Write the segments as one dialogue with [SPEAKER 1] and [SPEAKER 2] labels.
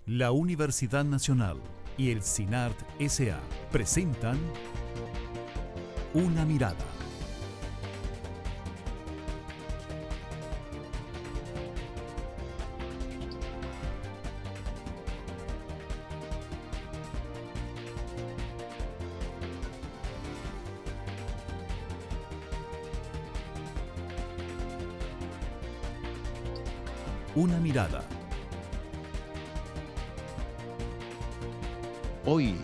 [SPEAKER 1] La Universidad Nacional y el CINART S.A. presentan Una Mirada. Una Mirada. Hoy,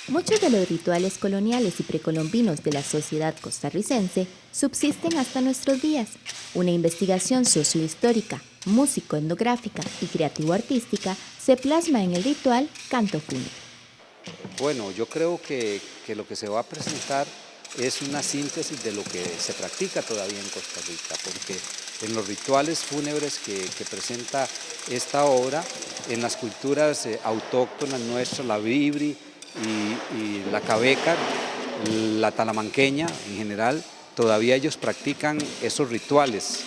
[SPEAKER 2] muchos de los rituales coloniales y precolombinos de la sociedad costarricense subsisten hasta nuestros días. Una investigación sociohistórica, músico-etnográfica y creativo-artística se plasma en el ritual canto fúnebre.
[SPEAKER 3] Bueno, yo creo que lo que se va a presentar es una síntesis de lo que se practica todavía en Costa Rica, porque en los rituales fúnebres que presenta esta obra, en las culturas autóctonas nuestras, la Bibri y la Cabeca, la talamanqueña en general, todavía ellos practican esos rituales,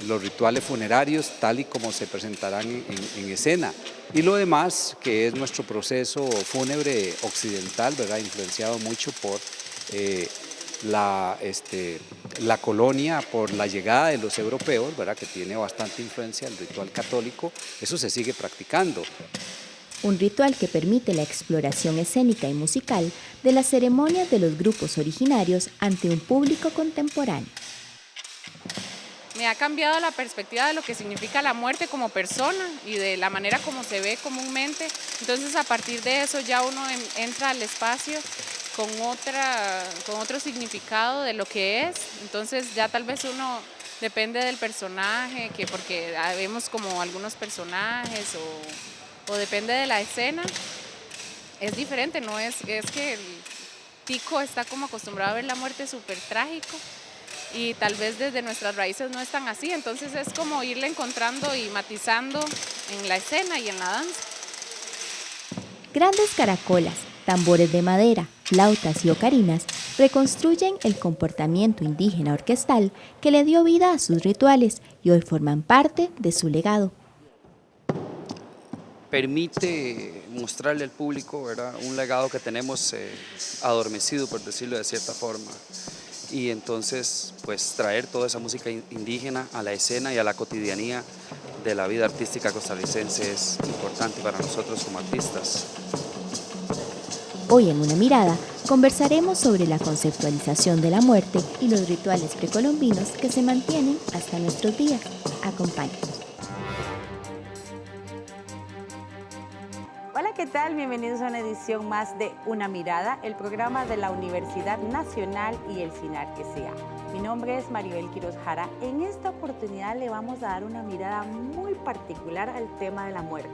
[SPEAKER 3] los rituales funerarios tal y como se presentarán en escena. Y lo demás, que es nuestro proceso fúnebre occidental, ¿verdad? Influenciado mucho por la colonia, por la llegada de los europeos, ¿verdad? Que tiene bastante influencia el ritual católico, eso se sigue practicando.
[SPEAKER 2] Un ritual que permite la exploración escénica y musical de las ceremonias de los grupos originarios ante un público contemporáneo.
[SPEAKER 4] Me ha cambiado la perspectiva de lo que significa la muerte como persona y de la manera como se ve comúnmente. Entonces, a partir de eso ya uno entra al espacio con otro significado de lo que es. Entonces, ya tal vez uno depende del personaje, porque vemos como algunos personajes o depende de la escena. Es diferente, no es que el tico está como acostumbrado a ver la muerte súper trágico. Y tal vez desde nuestras raíces no es tan así, entonces es como irle encontrando y matizando en la escena y en la danza.
[SPEAKER 2] Grandes caracolas, tambores de madera, flautas y ocarinas reconstruyen el comportamiento indígena orquestal que le dio vida a sus rituales y hoy forman parte de su legado.
[SPEAKER 5] Permite mostrarle al público, ¿verdad?, un legado que tenemos adormecido, por decirlo de cierta forma. Y entonces, pues traer toda esa música indígena a la escena y a la cotidianía de la vida artística costarricense es importante para nosotros como artistas.
[SPEAKER 2] Hoy en Una Mirada conversaremos sobre la conceptualización de la muerte y los rituales precolombinos que se mantienen hasta nuestros días. Acompáñanos.
[SPEAKER 6] Hola, ¿qué tal? Bienvenidos a una edición más de Una Mirada, el programa de la Universidad Nacional y el CINART S.A. Mi nombre es Maribel Quiroz Jara. En esta oportunidad le vamos a dar una mirada muy particular al tema de la muerte.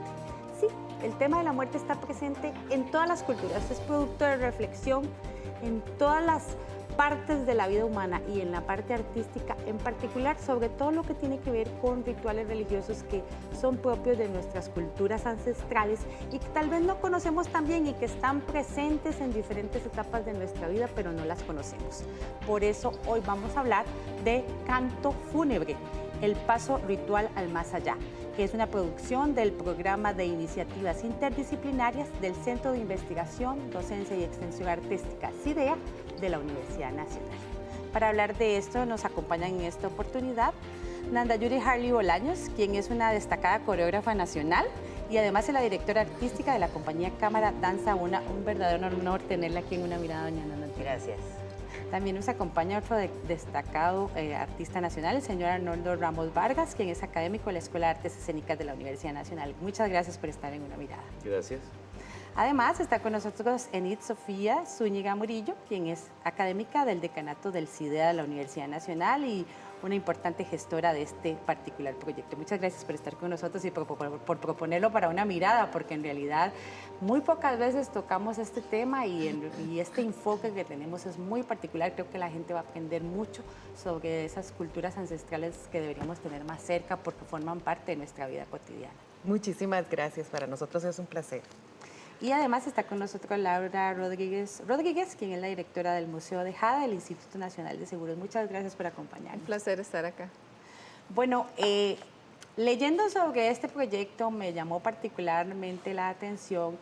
[SPEAKER 6] Sí, el tema de la muerte está presente en todas las culturas, es producto de reflexión en todas las partes de la vida humana y en la parte artística en particular, sobre todo lo que tiene que ver con rituales religiosos que son propios de nuestras culturas ancestrales y que tal vez no conocemos tan bien y que están presentes en diferentes etapas de nuestra vida, pero no las conocemos. Por eso hoy vamos a hablar de canto fúnebre, el paso ritual al más allá, que es una producción del programa de iniciativas interdisciplinarias del Centro de Investigación, Docencia y Extensión Artística, CIDEA, de la Universidad Nacional. Para hablar de esto nos acompañan en esta oportunidad Nanda Yuri Harley Bolaños, quien es una destacada coreógrafa nacional y además es la directora artística de la compañía Cámara Danza Una. Un verdadero honor tenerla aquí en Una Mirada, doña Nanda.
[SPEAKER 7] Gracias.
[SPEAKER 6] También nos acompaña otro destacado artista nacional, el señor Arnoldo Ramos Vargas, quien es académico de la Escuela de Artes Escénicas de la Universidad Nacional. Muchas gracias por estar en Una Mirada.
[SPEAKER 3] Gracias.
[SPEAKER 6] Además, está con nosotros Enid Sofía Zúñiga Murillo, quien es académica del decanato del CIDEA de la Universidad Nacional y una importante gestora de este particular proyecto. Muchas gracias por estar con nosotros y por proponerlo para Una Mirada, porque en realidad muy pocas veces tocamos este tema y este enfoque que tenemos es muy particular. Creo que la gente va a aprender mucho sobre esas culturas ancestrales que deberíamos tener más cerca porque forman parte de nuestra vida cotidiana.
[SPEAKER 7] Muchísimas gracias, para nosotros es un placer.
[SPEAKER 6] Y además está con nosotros Laura Rodríguez, quien es la directora del Museo de Jade del Instituto Nacional de Seguros. Muchas gracias por acompañarnos.
[SPEAKER 7] Un placer estar acá.
[SPEAKER 6] Bueno, leyendo sobre este proyecto me llamó particularmente la atención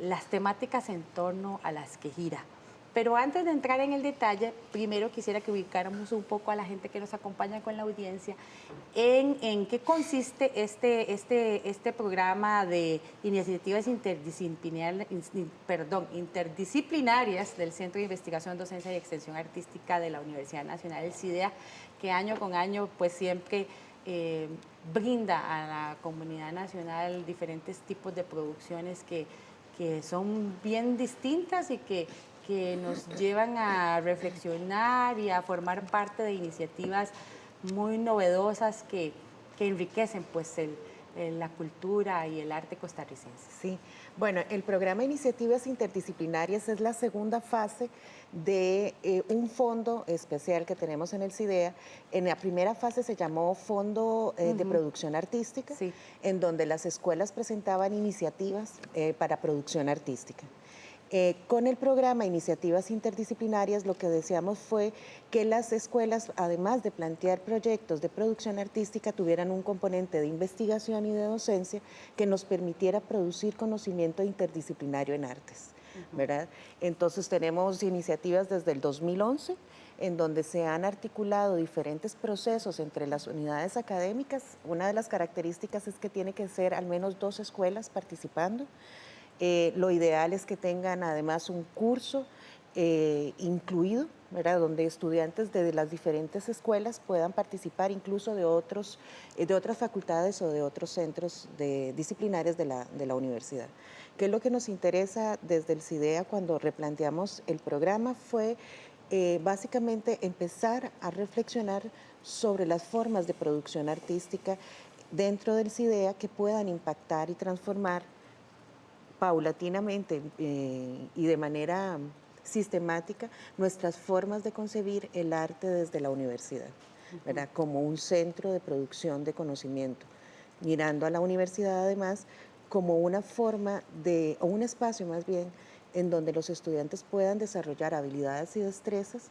[SPEAKER 6] las temáticas en torno a las que gira. Pero antes de entrar en el detalle, primero quisiera que ubicáramos un poco a la gente que nos acompaña con la audiencia en qué consiste este programa de iniciativas interdisciplinarias del Centro de Investigación, Docencia y Extensión Artística de la Universidad Nacional del CIDEA, que año con año pues siempre brinda a la comunidad nacional diferentes tipos de producciones que son bien distintas y que nos llevan a reflexionar y a formar parte de iniciativas muy novedosas que enriquecen pues la cultura y el arte costarricense.
[SPEAKER 8] Sí, bueno, el programa Iniciativas Interdisciplinarias es la segunda fase de un fondo especial que tenemos en el CIDEA. En la primera fase se llamó Fondo de Producción Artística, sí, en donde las escuelas presentaban iniciativas para producción artística. Con el programa Iniciativas Interdisciplinarias lo que deseamos fue que las escuelas, además de plantear proyectos de producción artística, tuvieran un componente de investigación y de docencia que nos permitiera producir conocimiento interdisciplinario en artes, ¿verdad? Entonces tenemos iniciativas desde el 2011, en donde se han articulado diferentes procesos entre las unidades académicas. Una de las características es que tiene que ser al menos 2 escuelas participando. Lo ideal es que tengan además un curso incluido, ¿verdad?, donde estudiantes de las diferentes escuelas puedan participar incluso de otras facultades o de otros centros disciplinares de la universidad. ¿Qué es lo que nos interesa desde el CIDEA cuando replanteamos el programa? Fue básicamente empezar a reflexionar sobre las formas de producción artística dentro del CIDEA que puedan impactar y transformar paulatinamente y de manera sistemática nuestras formas de concebir el arte desde la universidad, ¿verdad?, como un centro de producción de conocimiento, mirando a la universidad además como una forma o un espacio más bien en donde los estudiantes puedan desarrollar habilidades y destrezas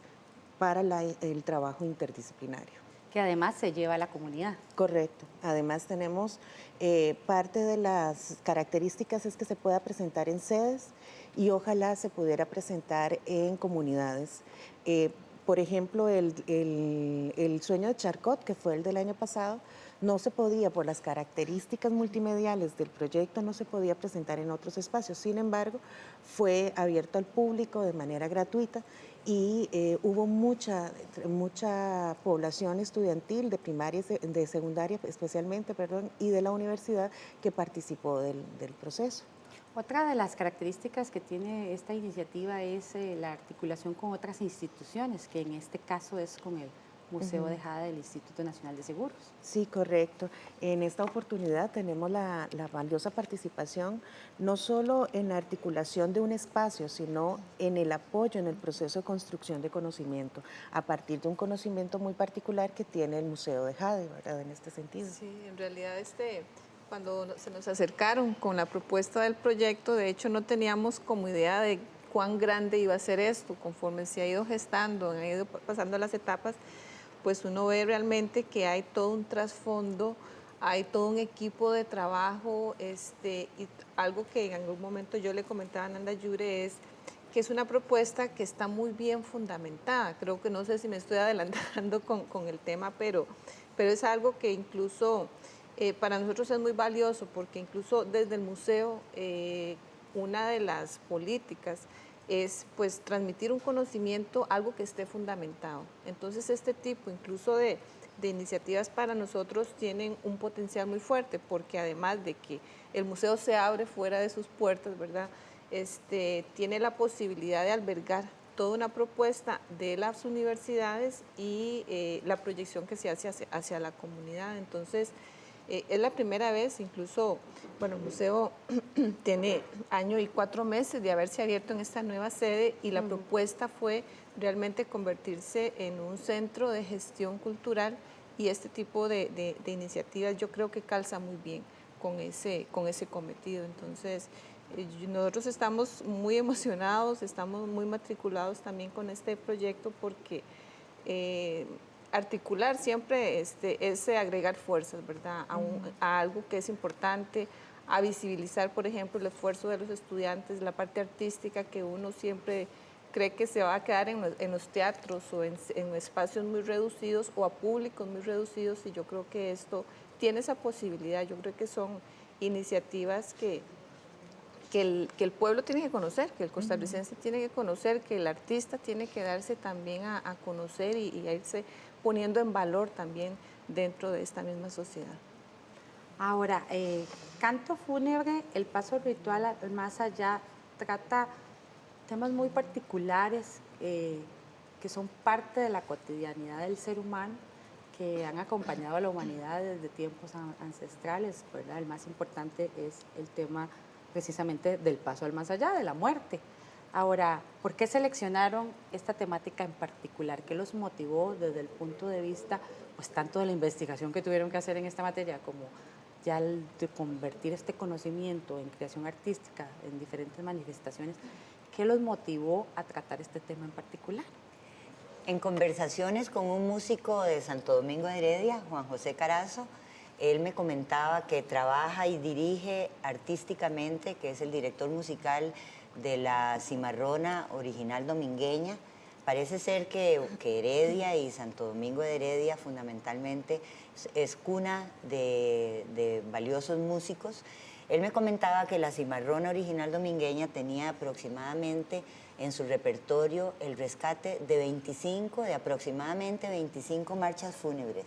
[SPEAKER 8] para el trabajo interdisciplinario.
[SPEAKER 6] Que además se lleva a la comunidad.
[SPEAKER 8] Correcto. Además tenemos parte de las características es que se pueda presentar en sedes y ojalá se pudiera presentar en comunidades. Por ejemplo, el Sueño de Charcot, que fue el del año pasado, no se podía, por las características multimediales del proyecto, no se podía presentar en otros espacios. Sin embargo, fue abierto al público de manera gratuita y hubo mucha población estudiantil de primaria, de secundaria especialmente, y de la universidad que participó del proceso.
[SPEAKER 6] Otra de las características que tiene esta iniciativa es la articulación con otras instituciones, que en este caso es con el Museo de Jade del Instituto Nacional de Seguros.
[SPEAKER 8] Sí, correcto. En esta oportunidad tenemos la valiosa participación no solo en la articulación de un espacio, sino en el apoyo en el proceso de construcción de conocimiento, a partir de un conocimiento muy particular que tiene el Museo de Jade, ¿verdad?, en este sentido.
[SPEAKER 7] Sí, en realidad cuando se nos acercaron con la propuesta del proyecto, de hecho no teníamos como idea de cuán grande iba a ser esto. Conforme se ha ido gestando, han ido pasando las etapas, pues uno ve realmente que hay todo un trasfondo, hay todo un equipo de trabajo, y algo que en algún momento yo le comentaba a Nanda Yure es que es una propuesta que está muy bien fundamentada. Creo que no sé si me estoy adelantando con el tema, pero es algo que incluso para nosotros es muy valioso, porque incluso desde el museo una de las políticas es pues transmitir un conocimiento, algo que esté fundamentado. Entonces este tipo incluso de iniciativas para nosotros tienen un potencial muy fuerte, porque además de que el museo se abre fuera de sus puertas, ¿verdad?, tiene la posibilidad de albergar toda una propuesta de las universidades y la proyección que se hace hacia la comunidad. Entonces es la primera vez, incluso, bueno, el museo tiene 1 año y 4 meses de haberse abierto en esta nueva sede y la propuesta fue realmente convertirse en un centro de gestión cultural, y este tipo de iniciativas yo creo que calza muy bien con ese cometido. Entonces, Nosotros estamos muy emocionados, estamos muy matriculados también con este proyecto porque articular siempre es agregar fuerzas, ¿verdad? A algo que es importante, a visibilizar, por ejemplo, el esfuerzo de los estudiantes, la parte artística que uno siempre cree que se va a quedar en los teatros o en espacios muy reducidos o a públicos muy reducidos, y yo creo que esto tiene esa posibilidad. Yo creo que son iniciativas que el pueblo tiene que conocer, que el costarricense tiene que conocer, que el artista tiene que darse también a conocer y a irse poniendo en valor también dentro de esta misma sociedad.
[SPEAKER 6] Ahora, Canto Fúnebre, el paso ritual al más allá, trata temas muy particulares que son parte de la cotidianidad del ser humano, que han acompañado a la humanidad desde tiempos ancestrales, ¿verdad? El más importante es el tema precisamente del paso al más allá, de la muerte. Ahora, ¿por qué seleccionaron esta temática en particular? ¿Qué los motivó desde el punto de vista, pues tanto de la investigación que tuvieron que hacer en esta materia, como ya el de convertir este conocimiento en creación artística, en diferentes manifestaciones? ¿Qué los motivó a tratar este tema en particular?
[SPEAKER 9] En conversaciones con un músico de Santo Domingo de Heredia, Juan José Carazo, él me comentaba que trabaja y dirige artísticamente, que es el director musical de la cimarrona original domingueña. Parece ser que Heredia y Santo Domingo de Heredia fundamentalmente es cuna de valiosos músicos. Él me comentaba que la cimarrona original domingueña tenía aproximadamente en su repertorio el rescate de aproximadamente 25 marchas fúnebres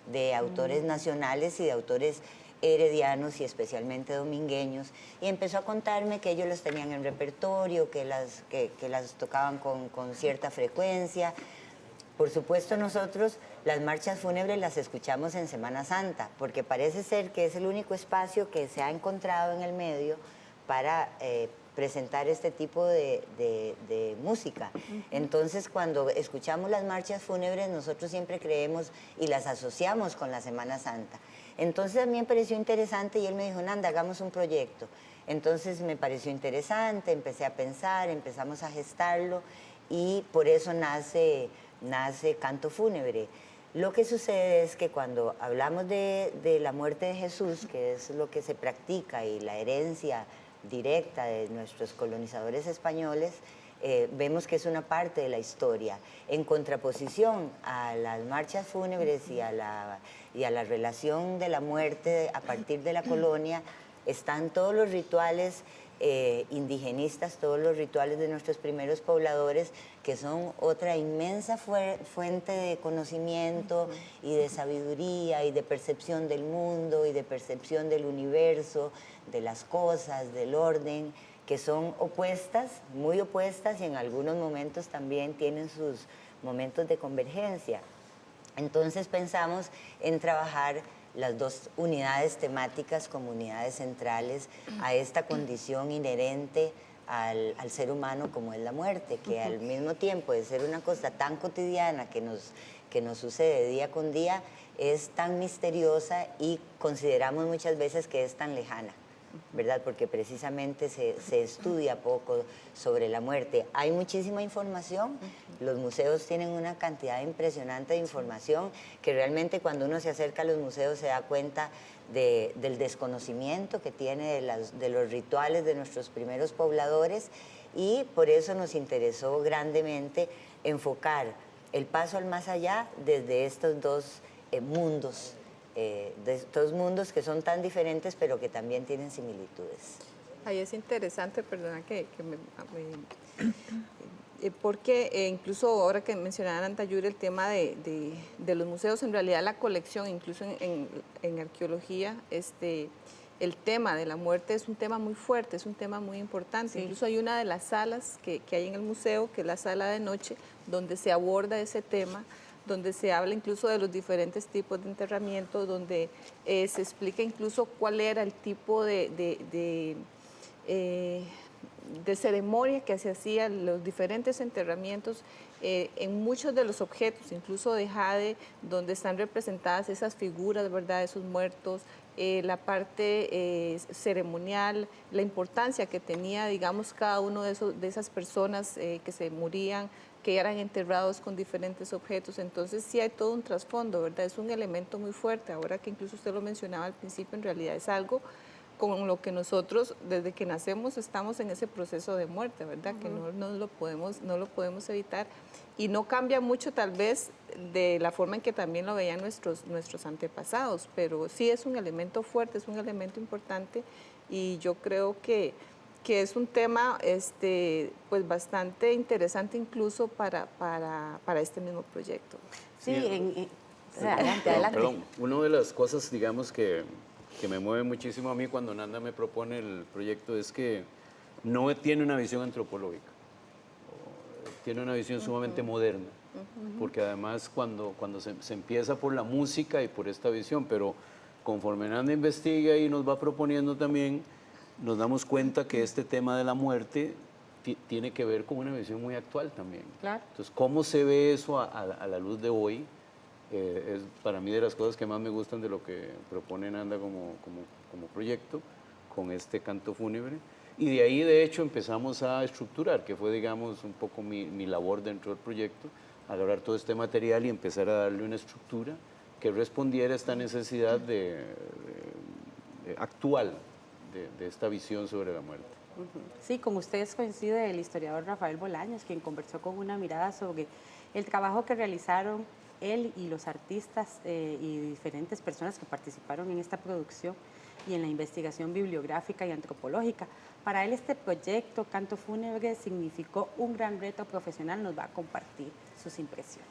[SPEAKER 9] de autores nacionales y de autores heredianos y especialmente domingueños, y empezó a contarme que ellos las tenían en repertorio, que las tocaban con cierta frecuencia. Por supuesto, nosotros las marchas fúnebres las escuchamos en Semana Santa, porque parece ser que es el único espacio que se ha encontrado en el medio para presentar este tipo de música. Entonces, cuando escuchamos las marchas fúnebres, nosotros siempre creemos y las asociamos con la Semana Santa. Entonces, a mí me pareció interesante y él me dijo, Nanda, hagamos un proyecto. Entonces, me pareció interesante, empecé a pensar, empezamos a gestarlo y por eso nace Canto Fúnebre. Lo que sucede es que cuando hablamos de la muerte de Jesús, que es lo que se practica y la herencia directa de nuestros colonizadores españoles, vemos que es una parte de la historia. En contraposición a las marchas fúnebres y a la relación de la muerte a partir de la colonia, están todos los rituales indigenistas, todos los rituales de nuestros primeros pobladores, que son otra inmensa fuente de conocimiento y de sabiduría y de percepción del mundo y de percepción del universo, de las cosas, del orden, que son opuestas, muy opuestas, y en algunos momentos también tienen sus momentos de convergencia. Entonces pensamos en trabajar las dos unidades temáticas como unidades centrales a esta condición inherente al ser humano como es la muerte, que al mismo tiempo de ser una cosa tan cotidiana que nos sucede día con día, es tan misteriosa y consideramos muchas veces que es tan lejana, ¿verdad? Porque precisamente se estudia poco sobre la muerte. Hay muchísima información, los museos tienen una cantidad impresionante de información que realmente cuando uno se acerca a los museos se da cuenta del desconocimiento que tiene de los rituales de nuestros primeros pobladores, y por eso nos interesó grandemente enfocar el paso al más allá desde estos dos mundos, de estos mundos que son tan diferentes pero que también tienen similitudes.
[SPEAKER 7] Ahí es interesante, perdona porque incluso ahora que mencionaban Antayuri el tema de los museos, en realidad la colección, incluso en arqueología, el tema de la muerte es un tema muy fuerte, es un tema muy importante. Sí. Incluso hay una de las salas que hay en el museo, que es la sala de noche, donde se aborda ese tema, donde se habla incluso de los diferentes tipos de enterramiento, donde se explica incluso cuál era el tipo de ceremonia que se hacían, los diferentes enterramientos, en muchos de los objetos, incluso de jade, donde están representadas esas figuras, ¿verdad?, esos muertos, la parte ceremonial, la importancia que tenía, digamos, cada uno de esas personas que se morían, que eran enterrados con diferentes objetos. Entonces sí hay todo un trasfondo, ¿verdad? Es un elemento muy fuerte. Ahora que incluso usted lo mencionaba al principio, en realidad es algo con lo que nosotros desde que nacemos estamos en ese proceso de muerte, ¿verdad? Que no lo podemos evitar, y no cambia mucho tal vez de la forma en que también lo veían nuestros antepasados, pero sí es un elemento fuerte, es un elemento importante, y yo creo que es un tema pues bastante interesante incluso para este mismo proyecto.
[SPEAKER 6] Sí, adelante.
[SPEAKER 10] Perdón, una de las cosas, digamos, que me mueve muchísimo a mí cuando Nanda me propone el proyecto es que no tiene una visión antropológica, tiene una visión sumamente moderna, porque además cuando se empieza por la música y por esta visión, pero conforme Nanda investiga y nos va proponiendo también, nos damos cuenta que este tema de la muerte tiene que ver con una visión muy actual también.
[SPEAKER 6] Claro.
[SPEAKER 10] Entonces, ¿cómo se ve eso a la luz de hoy? Es para mí de las cosas que más me gustan de lo que propone Nanda como proyecto con este canto fúnebre. Y de ahí, de hecho, empezamos a estructurar, que fue, digamos, un poco mi labor dentro del proyecto, agarrar todo este material y empezar a darle una estructura que respondiera a esta necesidad actual de esta visión sobre la muerte.
[SPEAKER 6] Sí, con ustedes coincide el historiador Rafael Bolaños, quien conversó con Una Mirada sobre el trabajo que realizaron él y los artistas y diferentes personas que participaron en esta producción y en la investigación bibliográfica y antropológica. Para él este proyecto, Canto Fúnebre, significó un gran reto profesional. Nos va a compartir sus impresiones.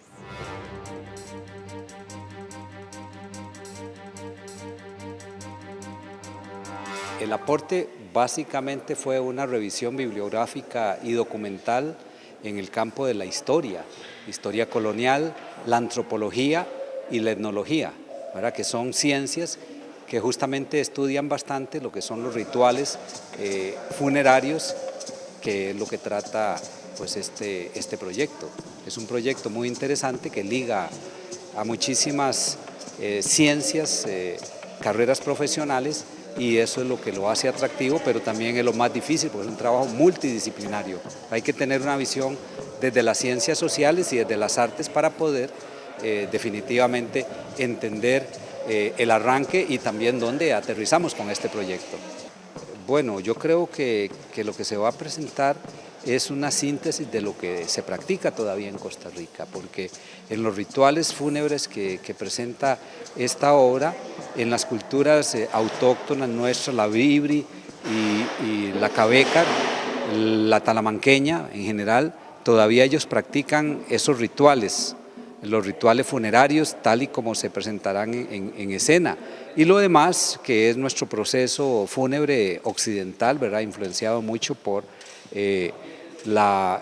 [SPEAKER 3] El aporte básicamente fue una revisión bibliográfica y documental en el campo de la historia colonial, la antropología y la etnología, ¿verdad?, que son ciencias que justamente estudian bastante lo que son los rituales funerarios, que es lo que trata pues este proyecto. Es un proyecto muy interesante que liga a muchísimas ciencias, carreras profesionales, y eso es lo que lo hace atractivo, pero también es lo más difícil, porque es un trabajo multidisciplinario. Hay que tener una visión desde las ciencias sociales y desde las artes para poder definitivamente entender el arranque y también dónde aterrizamos con este proyecto. Bueno, yo creo que lo que se va a presentar es una síntesis de lo que se practica todavía en Costa Rica, porque en los rituales fúnebres que presenta esta obra, en las culturas autóctonas nuestras, la Bribri y la Cabeca, la talamanqueña en general, todavía ellos practican esos rituales, los rituales funerarios tal y como se presentarán en escena. Y lo demás, que es nuestro proceso fúnebre occidental, ¿verdad?, influenciado mucho por la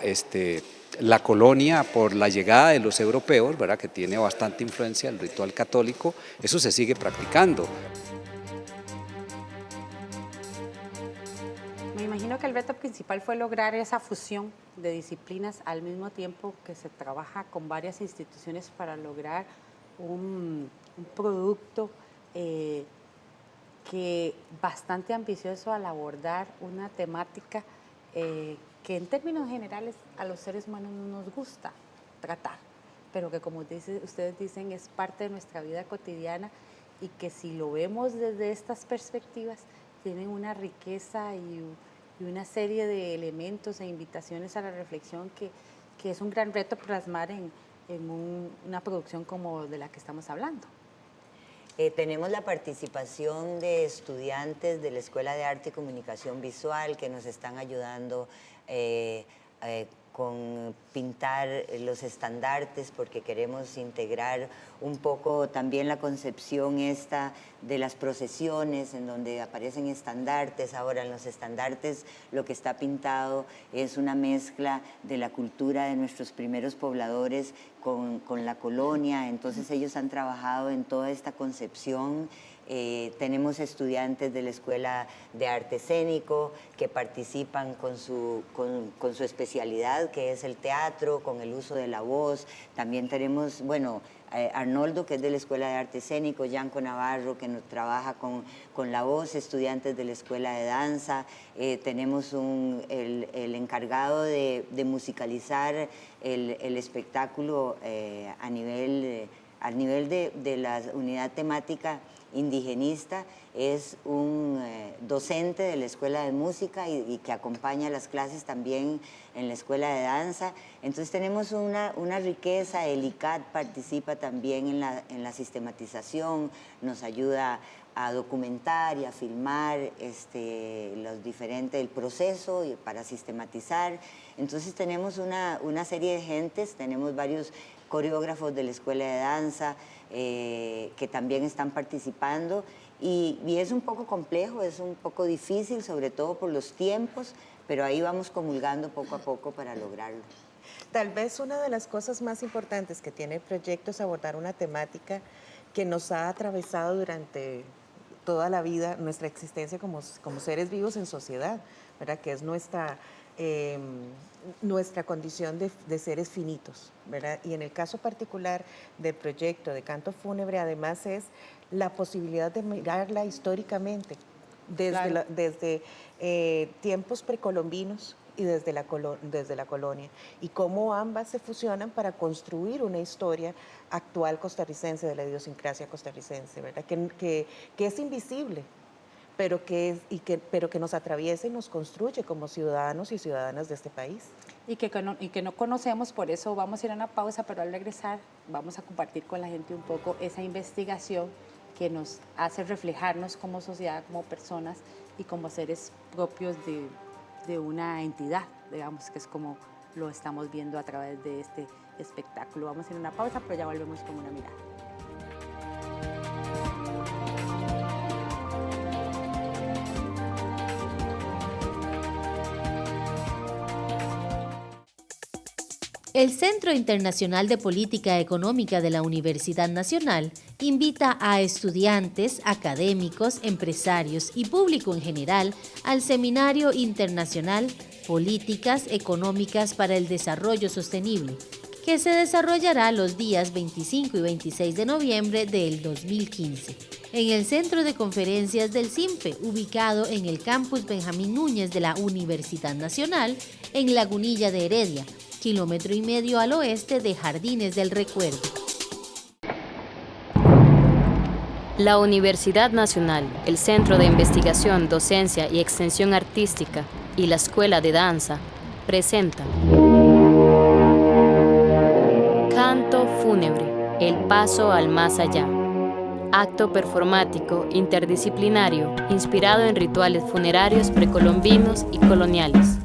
[SPEAKER 3] colonia, por la llegada de los europeos, ¿verdad?, que tiene bastante influencia el ritual católico, eso se sigue practicando.
[SPEAKER 6] Me imagino que el reto principal fue lograr esa fusión de disciplinas al mismo tiempo que se trabaja con varias instituciones para lograr un producto que bastante ambicioso al abordar una temática que en términos generales a los seres humanos no nos gusta tratar, pero que como ustedes dicen es parte de nuestra vida cotidiana, y que si lo vemos desde estas perspectivas tienen una riqueza y una serie de elementos e invitaciones a la reflexión que es un gran reto plasmar en una producción como de la que estamos hablando.
[SPEAKER 9] Tenemos la participación de estudiantes de la Escuela de Arte y Comunicación Visual que nos están ayudando con pintar los estandartes, porque queremos integrar un poco también la concepción esta de las procesiones en donde aparecen estandartes. Ahora en los estandartes lo que está pintado es una mezcla de la cultura de nuestros primeros pobladores con la colonia, entonces ellos han trabajado en toda esta concepción Tenemos estudiantes de la Escuela de Arte Escénico que participan con su especialidad, que es el teatro, con el uso de la voz. También tenemos, bueno, Arnoldo, que es de la Escuela de Arte Escénico, Yanko Navarro, que trabaja con la voz, estudiantes de la Escuela de Danza. Tenemos el encargado de musicalizar el espectáculo a nivel de la unidad temática indigenista, es un docente de la Escuela de Música y que acompaña las clases también en la Escuela de Danza. Entonces tenemos una riqueza. El ICAT participa también en la sistematización, nos ayuda a documentar y a filmar el proceso para sistematizar. Entonces tenemos una serie de gentes, tenemos varios coreógrafos de la Escuela de Danza que también están participando y es un poco complejo, es un poco difícil, sobre todo por los tiempos, pero ahí vamos comulgando poco a poco para lograrlo.
[SPEAKER 8] Tal vez una de las cosas más importantes que tiene el proyecto es abordar una temática que nos ha atravesado durante toda la vida, nuestra existencia como seres vivos en sociedad, ¿verdad? Que es nuestra condición de seres finitos, ¿verdad? Y en el caso particular del proyecto de Canto Fúnebre, además es la posibilidad de mirarla históricamente, desde tiempos precolombinos y desde la colonia, y cómo ambas se fusionan para construir una historia actual costarricense, de la idiosincrasia costarricense, ¿verdad? Que es invisible, pero que nos atraviesa y nos construye como ciudadanos y ciudadanas de este país.
[SPEAKER 6] Y que no conocemos, por eso vamos a ir a una pausa, pero al regresar vamos a compartir con la gente un poco esa investigación que nos hace reflejarnos como sociedad, como personas y como seres propios de una entidad, digamos, que es como lo estamos viendo a través de este espectáculo. Vamos a ir a una pausa, pero ya volvemos con una mirada.
[SPEAKER 11] El Centro Internacional de Política Económica de la Universidad Nacional invita a estudiantes, académicos, empresarios y público en general al Seminario Internacional Políticas Económicas para el Desarrollo Sostenible, que se desarrollará los días 25 y 26 de noviembre del 2015, en el Centro de Conferencias del CIMPE, ubicado en el Campus Benjamín Núñez de la Universidad Nacional, en Lagunilla de Heredia, 1,5 kilómetros al oeste de Jardines del Recuerdo.
[SPEAKER 12] La Universidad Nacional, el Centro de Investigación, Docencia y Extensión Artística y la Escuela de Danza presentan Canto Fúnebre, el paso al más allá. Acto performático interdisciplinario inspirado en rituales funerarios precolombinos y coloniales.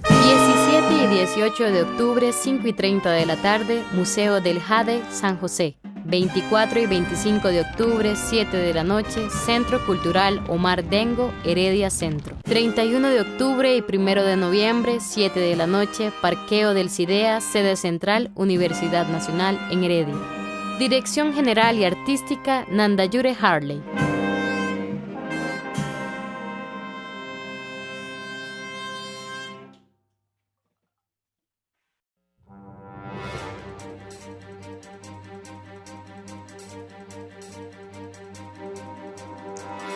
[SPEAKER 12] 17 y 18 de octubre, 5 y 30 de la tarde, Museo del Jade, San José. 24 y 25 de octubre, 7 de la noche, Centro Cultural Omar Dengo, Heredia Centro. 31 de octubre y 1 de noviembre, 7 de la noche, Parqueo del CIDEA, sede central, Universidad Nacional en Heredia. Dirección General y Artística, Nandayure Harley.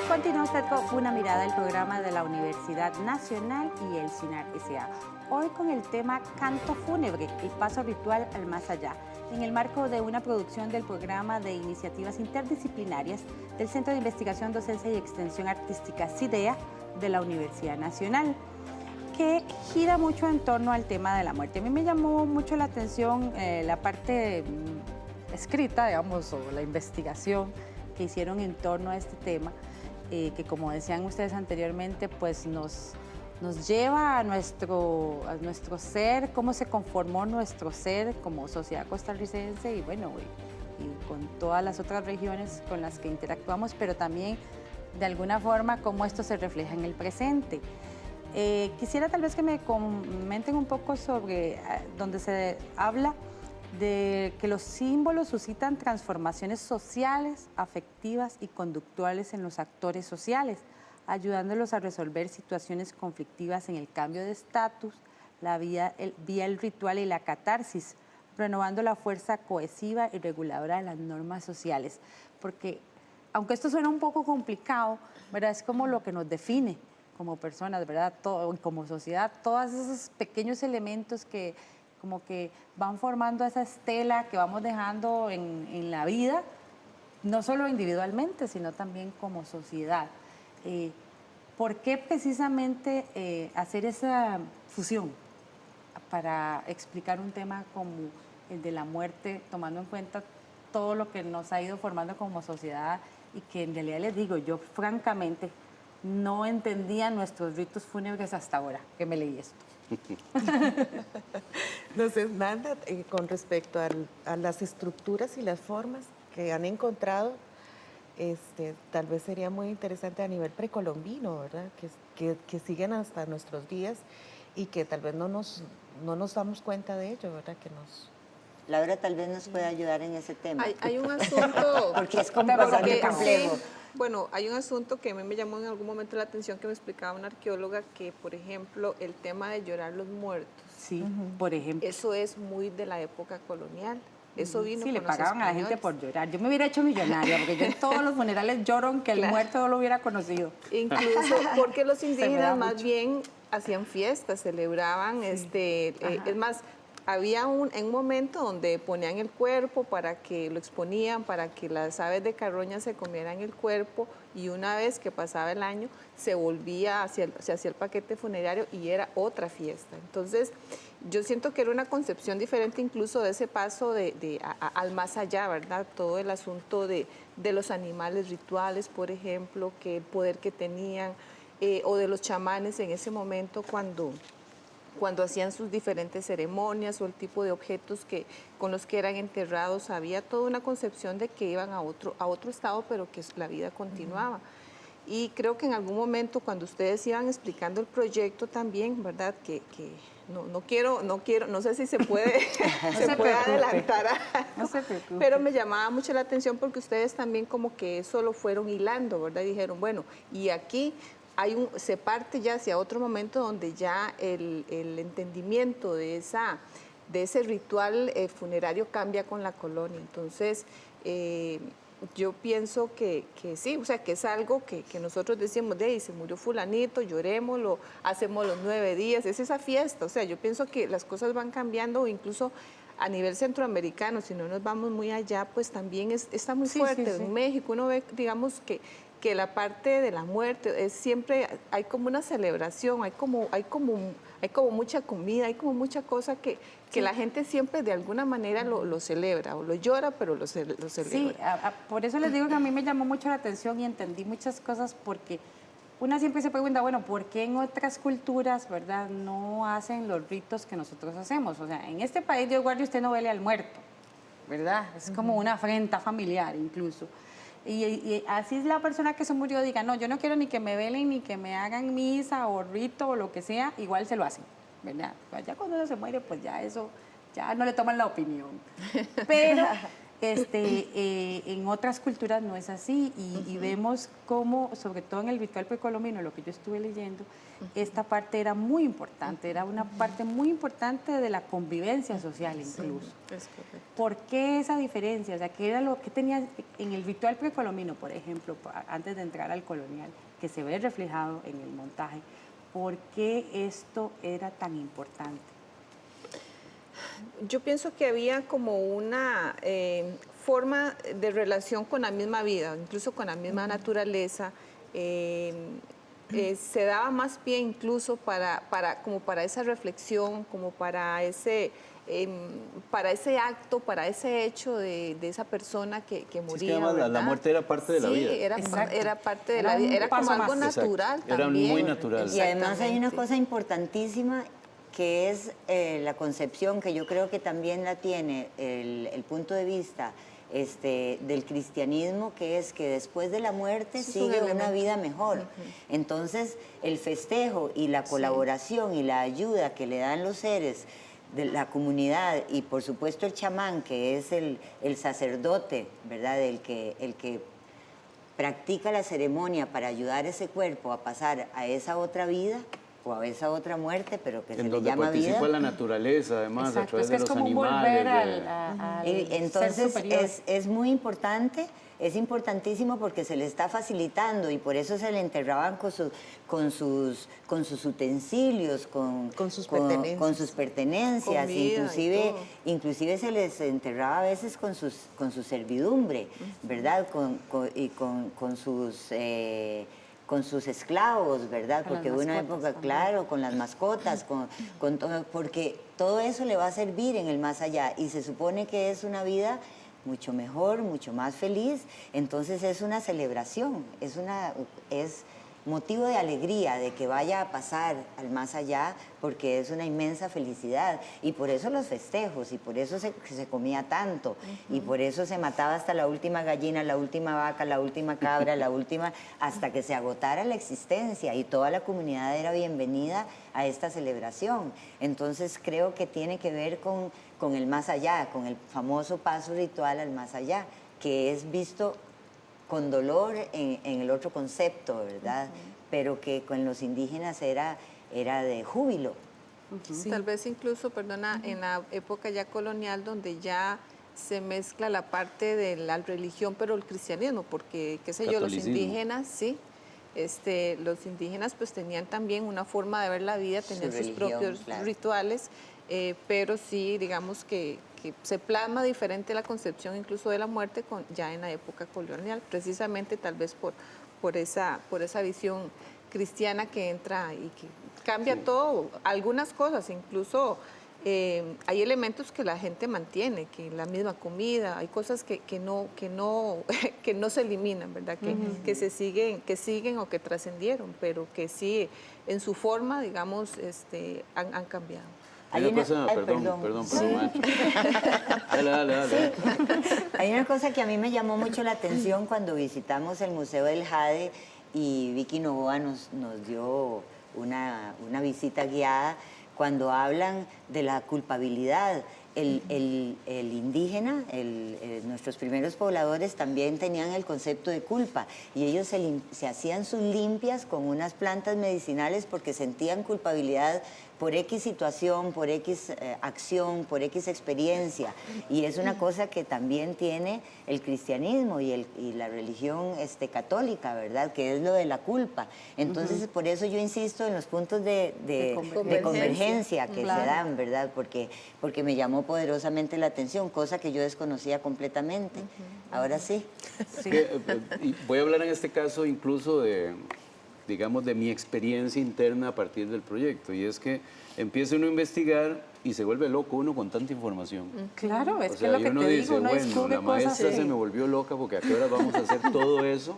[SPEAKER 6] Continúa usted con Una Mirada, el programa de la Universidad Nacional y el CINAR S.A. Hoy con el tema Canto Fúnebre, el paso ritual al más allá, en el marco de una producción del programa de iniciativas interdisciplinarias del Centro de Investigación, Docencia y Extensión Artística CIDEA de la Universidad Nacional, que gira mucho en torno al tema de la muerte. A mí me llamó mucho la atención la parte escrita, digamos, o la investigación que hicieron en torno a este tema, que como decían ustedes anteriormente, pues nos lleva a nuestro ser, cómo se conformó nuestro ser como sociedad costarricense y bueno, y con todas las otras regiones con las que interactuamos, pero también de alguna forma cómo esto se refleja en el presente. Quisiera tal vez que me comenten un poco sobre donde se habla de que los símbolos suscitan transformaciones sociales, afectivas y conductuales en los actores sociales, ayudándolos a resolver situaciones conflictivas en el cambio de estatus, vía el ritual y la catarsis, renovando la fuerza cohesiva y reguladora de las normas sociales. Porque, aunque esto suena un poco complicado, ¿verdad? Es como lo que nos define como personas, ¿verdad? Como sociedad, todos esos pequeños elementos que como que van formando esa estela que vamos dejando en la vida, no solo individualmente, sino también como sociedad. ¿Por qué precisamente hacer esa fusión para explicar un tema como el de la muerte, tomando en cuenta todo lo que nos ha ido formando como sociedad y que en realidad les digo, yo francamente no entendía nuestros ritos fúnebres hasta ahora que me leí esto?
[SPEAKER 8] Entonces, Nanda, con respecto a las estructuras y las formas que han encontrado, tal vez sería muy interesante a nivel precolombino, ¿verdad? Que siguen hasta nuestros días y que tal vez no nos damos cuenta de ello, ¿verdad?
[SPEAKER 9] Laura tal vez nos puede ayudar en ese tema.
[SPEAKER 7] Hay un asunto...
[SPEAKER 9] porque es bastante complejo.
[SPEAKER 7] Sí, bueno, hay un asunto que a mí me llamó en algún momento la atención que me explicaba una arqueóloga que, por ejemplo, el tema de llorar los muertos.
[SPEAKER 6] Sí, por ejemplo.
[SPEAKER 7] Eso es muy de la época colonial. Eso vino
[SPEAKER 6] sí,
[SPEAKER 7] con
[SPEAKER 6] le
[SPEAKER 7] los
[SPEAKER 6] pagaban a la gente por llorar. Yo me hubiera hecho millonaria, porque yo en todos los funerales lloro aunque el muerto no lo hubiera conocido.
[SPEAKER 7] Incluso porque los indígenas más bien hacían fiestas, celebraban, es más, había un momento donde ponían el cuerpo para que lo exponían, para que las aves de carroña se comieran el cuerpo, y una vez que pasaba el año se volvía, se hacía el paquete funerario y era otra fiesta. Entonces, yo siento que era una concepción diferente incluso de ese paso al más allá, ¿verdad? Todo el asunto de los animales rituales, por ejemplo, que el poder que tenían, o de los chamanes en ese momento cuando hacían sus diferentes ceremonias o el tipo de objetos con los que eran enterrados. Había toda una concepción de que iban a otro estado, pero que la vida continuaba. Y creo que en algún momento, cuando ustedes iban explicando el proyecto también, ¿verdad? Que no sé si se puede, puede adelantar algo,
[SPEAKER 6] no se preocupe.
[SPEAKER 7] Pero me llamaba mucho la atención porque ustedes también como que eso lo fueron hilando, ¿verdad? Y dijeron, bueno, y aquí se parte ya hacia otro momento donde ya el entendimiento de ese ritual funerario cambia con la colonia. Entonces, yo pienso que sí, o sea, que es algo que nosotros decimos, se murió fulanito, llorémoslo, hacemos los 9 días, es esa fiesta. O sea, yo pienso que las cosas van cambiando, incluso a nivel centroamericano, si no nos vamos muy allá, pues también está muy fuerte. Sí. En México uno ve, digamos, que la parte de la muerte es siempre, hay como una celebración, hay como mucha comida, hay como mucha cosa que la gente siempre de alguna manera lo celebra, o lo llora, pero lo celebra.
[SPEAKER 6] Sí, por eso les digo que a mí me llamó mucho la atención y entendí muchas cosas, porque una siempre se pregunta, bueno, ¿por qué en otras culturas, verdad, no hacen los ritos que nosotros hacemos? O sea, en este país, Dios guarde, usted no vele al muerto, ¿verdad? Es como una afrenta familiar incluso. Y así es la persona que se murió, diga, no, yo no quiero ni que me velen, ni que me hagan misa o rito o lo que sea, igual se lo hacen, ¿verdad? Ya cuando uno se muere, pues ya eso, ya no le toman la opinión. Pero en otras culturas no es así, y vemos cómo, sobre todo en el ritual precolombino, lo que yo estuve leyendo, esta parte era muy importante, era una parte muy importante de la convivencia social incluso.
[SPEAKER 7] Sí, es correcto.
[SPEAKER 6] ¿Por qué esa diferencia? O sea, ¿qué era lo que tenía en el ritual precolombino, por ejemplo, antes de entrar al colonial, que se ve reflejado en el montaje? ¿Por qué esto era tan importante?
[SPEAKER 7] Yo pienso que había como una forma de relación con la misma vida, incluso con la misma naturaleza. Se daba más pie incluso como para esa reflexión, como para ese acto, para ese hecho de esa persona que moría.
[SPEAKER 10] Es que la muerte era parte de la vida.
[SPEAKER 7] Sí, era parte de la vida, era como algo natural también.
[SPEAKER 10] Era muy natural.
[SPEAKER 9] Y además hay una cosa importantísima, que es la concepción, que yo creo que también la tiene el punto de vista del cristianismo, que es que después de la muerte sigue una vida mejor. Entonces, el festejo y la colaboración y la ayuda que le dan los seres de la comunidad, y por supuesto el chamán, que es el sacerdote, ¿verdad? El que practica la ceremonia para ayudar a ese cuerpo a pasar a esa otra vida o a esa otra muerte, pero que se le llama vida.
[SPEAKER 10] En donde participa la naturaleza, además, a través de los animales.
[SPEAKER 9] Entonces es muy importante, es importantísimo porque se le está facilitando y por eso se le enterraban con sus utensilios, con sus pertenencias,
[SPEAKER 7] comida,
[SPEAKER 9] inclusive se les enterraba a veces con su servidumbre, ¿verdad? Con sus esclavos, ¿verdad? Porque hubo una época, claro, con las mascotas, con todo, porque todo eso le va a servir en el más allá y se supone que es una vida mucho mejor, mucho más feliz, entonces es una celebración, es motivo de alegría de que vaya a pasar al más allá, porque es una inmensa felicidad y por eso los festejos y por eso se comía tanto y por eso se mataba hasta la última gallina, la última vaca, la última cabra, hasta que se agotara la existencia y toda la comunidad era bienvenida a esta celebración. Entonces creo que tiene que ver con el más allá, con el famoso paso ritual al más allá, que es visto con dolor en el otro concepto, ¿verdad? Pero que con los indígenas era de júbilo.
[SPEAKER 7] Sí. Tal vez incluso, perdona, en la época ya colonial donde ya se mezcla la parte de la religión, pero el cristianismo, porque, qué sé yo, los indígenas, sí, los indígenas pues tenían también una forma de ver la vida, tenían sus propios rituales, pero sí, digamos que se plasma diferente la concepción incluso de la muerte ya en la época colonial, precisamente tal vez por esa visión cristiana que entra y que cambia todo, algunas cosas, incluso hay elementos que la gente mantiene, que la misma comida, hay cosas que no se eliminan, ¿verdad? Que siguen o que trascendieron, pero que sí en su forma, digamos, han cambiado.
[SPEAKER 10] Perdón, Dale.
[SPEAKER 9] Hay una cosa que a mí me llamó mucho la atención cuando visitamos el Museo del Jade y Vicky Novoa nos dio una visita guiada cuando hablan de la culpabilidad. El indígena, nuestros primeros pobladores también tenían el concepto de culpa y ellos se hacían sus limpias con unas plantas medicinales porque sentían culpabilidad por X situación, por X acción, por X experiencia. Y es una cosa que también tiene el cristianismo y la religión católica, ¿verdad? Que es lo de la culpa. Entonces, por eso yo insisto en los puntos de convergencia que se dan, ¿verdad? Porque me llamó poderosamente la atención, cosa que yo desconocía completamente. Ahora sí.
[SPEAKER 10] Voy a hablar en este caso incluso de mi experiencia interna a partir del proyecto, y es que empieza uno a investigar y se vuelve loco uno con tanta información.
[SPEAKER 6] Claro, es
[SPEAKER 10] que
[SPEAKER 6] lo que
[SPEAKER 10] uno
[SPEAKER 6] te
[SPEAKER 10] dice,
[SPEAKER 6] digo, uno
[SPEAKER 10] bueno,
[SPEAKER 6] descubre
[SPEAKER 10] la maestra
[SPEAKER 6] cosas.
[SPEAKER 10] se me volvió loca porque a qué hora vamos a hacer todo eso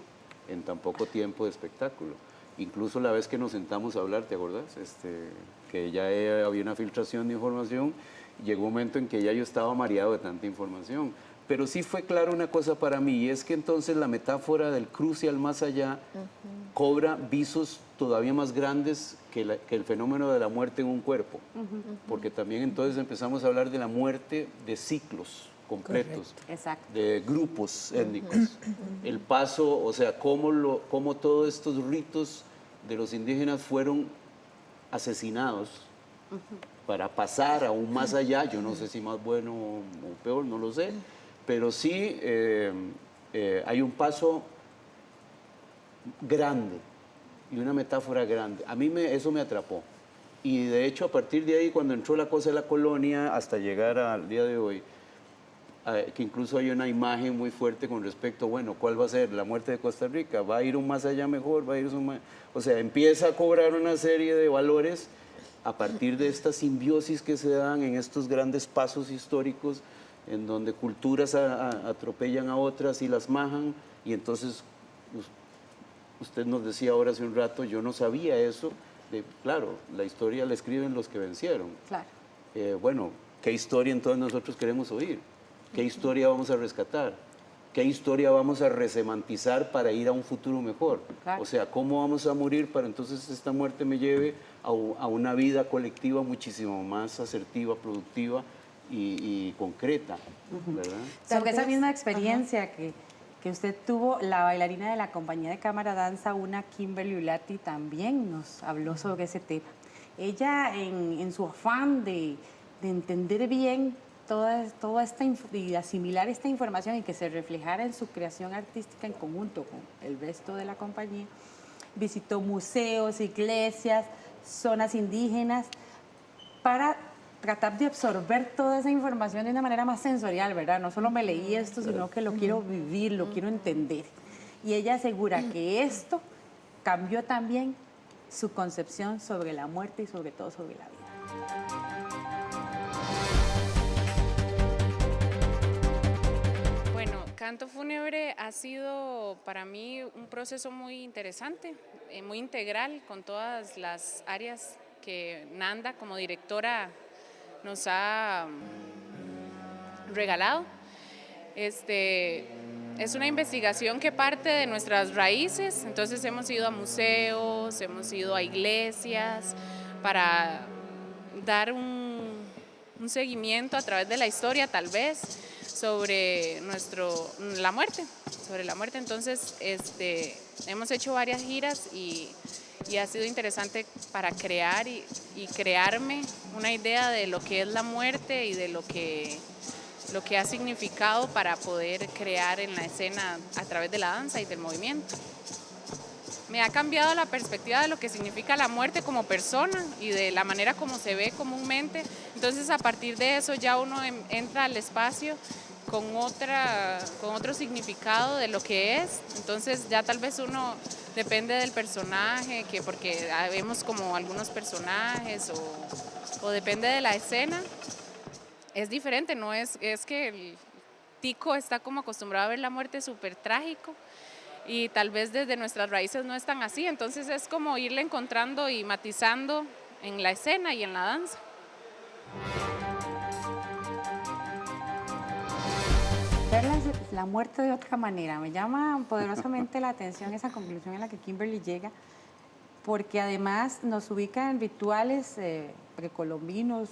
[SPEAKER 10] en tan poco tiempo de espectáculo. Incluso la vez que nos sentamos a hablar, ¿te acordás? Que ya había una filtración de información, llegó un momento en que ya yo estaba mareado de tanta información. Pero sí fue claro una cosa para mí, y es que entonces la metáfora del cruce al más allá cobra visos todavía más grandes que el fenómeno de la muerte en un cuerpo. Porque también entonces empezamos a hablar de la muerte de ciclos completos, de grupos étnicos. El paso, o sea, cómo todos estos ritos de los indígenas fueron asesinados para pasar a un más allá, yo no sé si más bueno o peor, no lo sé, pero sí hay un paso grande y una metáfora grande. A mí eso me atrapó. Y de hecho, a partir de ahí, cuando entró la cosa de la colonia, hasta llegar al día de hoy, que incluso hay una imagen muy fuerte con respecto, bueno, ¿cuál va a ser la muerte de Costa Rica? ¿Va a ir un más allá mejor? ¿Va a ir un más...? O sea, empieza a cobrar una serie de valores a partir de esta simbiosis que se dan en estos grandes pasos históricos, en donde culturas atropellan a otras y las majan, y entonces usted nos decía ahora hace un rato, yo no sabía eso, claro, la historia la escriben los que vencieron.
[SPEAKER 6] Claro.
[SPEAKER 10] Bueno, ¿qué historia entonces nosotros queremos oír? ¿Qué historia vamos a rescatar? qué historia vamos a resemantizar para ir a un futuro mejor.
[SPEAKER 6] Claro.
[SPEAKER 10] O sea, cómo vamos a morir para entonces esta muerte me lleve a una vida colectiva muchísimo más asertiva, productiva y concreta, ¿verdad?
[SPEAKER 6] Sobre esa misma experiencia que usted tuvo, la bailarina de la compañía de cámara danza, una Kimberly Ulati, también nos habló sobre ese tema. Ella, en su afán de entender bien toda esta y asimilar esta información y que se reflejara en su creación artística en conjunto con el resto de la compañía, visitó museos, iglesias, zonas indígenas, para tratar de absorber toda esa información de una manera más sensorial, ¿verdad? No solo me leí esto, sino que lo quiero vivir, lo quiero entender. Y ella asegura que esto cambió también su concepción sobre la muerte y sobre todo sobre la vida.
[SPEAKER 4] Bueno, Canto Fúnebre ha sido para mí un proceso muy interesante, muy integral, con todas las áreas que Nanda como directora nos ha regalado. Es una investigación que parte de nuestras raíces, entonces hemos ido a museos, hemos ido a iglesias para dar un seguimiento a través de la historia, tal vez, sobre la muerte. Entonces, hemos hecho varias giras y ha sido interesante para crear y crearme una idea de lo que es la muerte y de lo que ha significado para poder crear en la escena a través de la danza y del movimiento. Me ha cambiado la perspectiva de lo que significa la muerte como persona y de la manera como se ve comúnmente. Entonces, a partir de eso ya uno entra al espacio con otro significado de lo que es. Entonces ya tal vez uno depende del personaje, porque vemos como algunos personajes o depende de la escena. Es diferente, no es que el tico está como acostumbrado a ver la muerte súper trágico y tal vez desde nuestras raíces no es tan así. Entonces es como irle encontrando y matizando en la escena y en la danza.
[SPEAKER 6] Ver la muerte de otra manera. Me llama poderosamente la atención esa conclusión en la que Kimberly llega, porque además nos ubica en rituales precolombinos,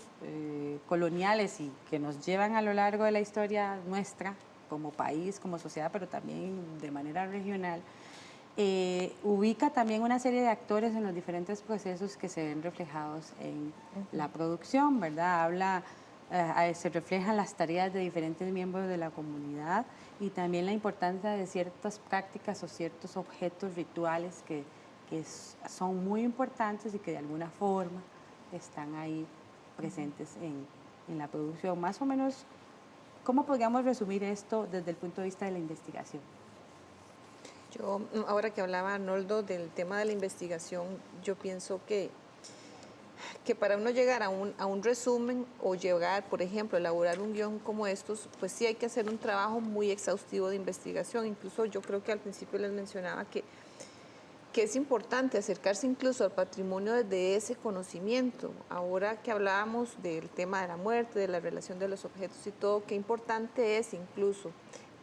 [SPEAKER 6] coloniales y que nos llevan a lo largo de la historia nuestra como país, como sociedad, pero también de manera regional. Ubica también una serie de actores en los diferentes procesos que se ven reflejados en la producción, ¿verdad? Se reflejan las tareas de diferentes miembros de la comunidad y también la importancia de ciertas prácticas o ciertos objetos rituales que son muy importantes y que de alguna forma están ahí presentes en la producción. Más o menos, ¿cómo podríamos resumir esto desde el punto de vista de la investigación?
[SPEAKER 7] Yo, ahora que hablaba Arnoldo del tema de la investigación, yo pienso que para uno llegar a un resumen o llegar, por ejemplo, a elaborar un guión como estos, pues sí hay que hacer un trabajo muy exhaustivo de investigación. Incluso yo creo que al principio les mencionaba que es importante acercarse incluso al patrimonio desde ese conocimiento. Ahora que hablábamos del tema de la muerte, de la relación de los objetos y todo, qué importante es incluso